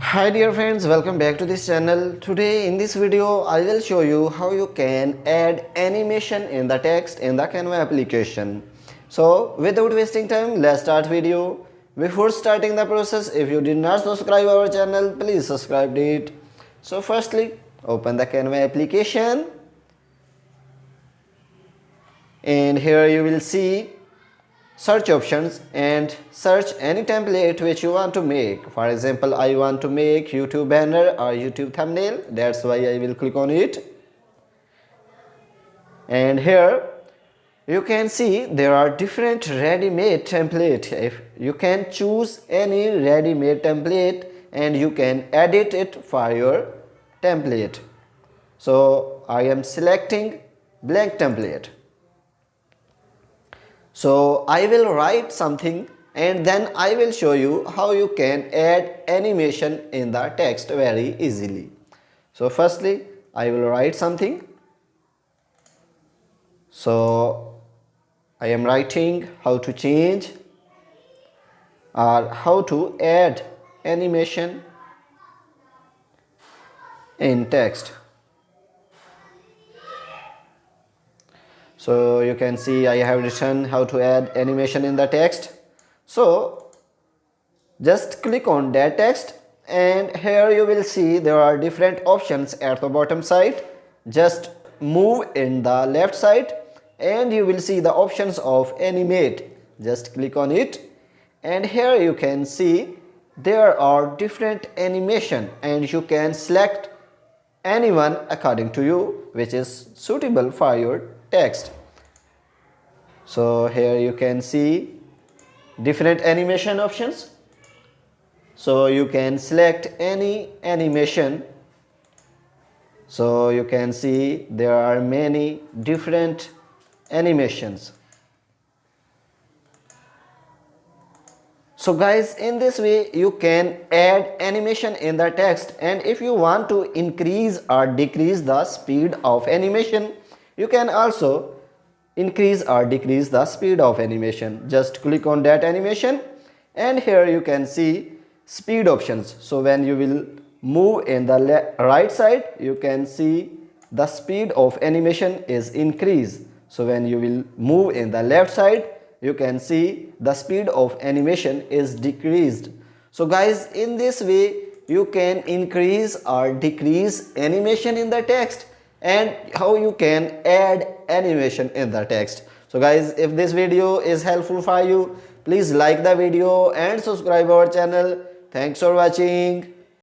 Hi dear friends, welcome back to this channel. Today in this video I will show you how you can add animation in the text in the Canva application. So without wasting time, let's start video. Before starting the process, if you did not subscribe our channel, please subscribe it. So firstly, open the Canva application and here you will see search options and search any template which you want to make. For example, I want to make YouTube banner or YouTube thumbnail. That's why I will click on it. And here you can see there are different ready-made template. If you can choose any ready-made template and you can edit it for your template. So I am selecting blank template. So I will write something and then I will show you how you can add animation in the text very easily. So firstly, I will write something. So I am writing how to change or how to add animation in text. So you can see I have written how to add animation in the text. So just click on that text and here you will see there are different options at the bottom side. Just move in the left side and you will see the options of animate. Just click on it and here you can see there are different animation and you can select anyone according to you which is suitable for your text. So here you can see different animation options. So you can select any animation. So you can see there are many different animations. So guys, in this way you can add animation in the text, and if you want to increase or decrease the speed of animation, you can also increase or decrease the speed of animation. Just click on that animation and here you can see speed options. So when you will move in the right side, you can see the speed of animation is increased. So when you will move in the left side, you can see the speed of animation is decreased. So guys, in this way you can increase or decrease animation in the text and how you can add animation in the text. So guys, if this video is helpful for you, please like the video and subscribe our channel. Thanks for watching.